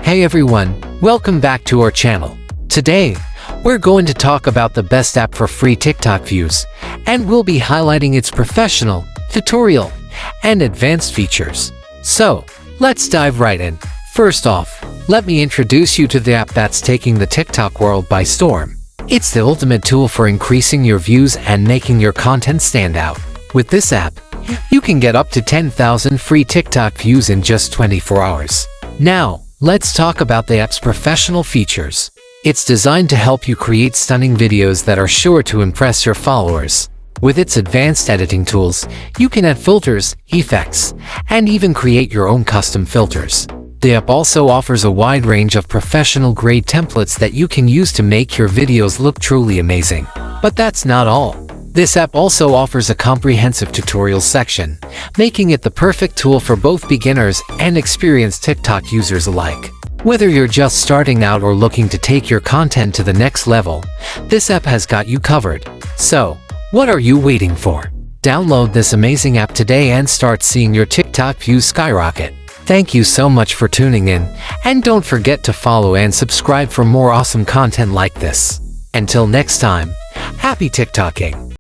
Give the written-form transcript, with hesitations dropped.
Hey everyone, welcome back to our channel. Today, we're going to talk about the best app for free TikTok views, and we'll be highlighting its professional, tutorial, and advanced features. So, let's dive right in. First off, let me introduce you to the app that's taking the TikTok world by storm. It's the ultimate tool for increasing your views and making your content stand out. With this app, you can get up to 10,000 free TikTok views in just 24 hours. Now, let's talk about the app's professional features. It's designed to help you create stunning videos that are sure to impress your followers. With its advanced editing tools, you can add filters, effects, and even create your own custom filters. The app also offers a wide range of professional-grade templates that you can use to make your videos look truly amazing. But that's not all. This app also offers a comprehensive tutorial section, making it the perfect tool for both beginners and experienced TikTok users alike. Whether you're just starting out or looking to take your content to the next level, this app has got you covered. So, what are you waiting for? Download this amazing app today and start seeing your TikTok views skyrocket. Thank you so much for tuning in, and don't forget to follow and subscribe for more awesome content like this. Until next time, happy TikToking!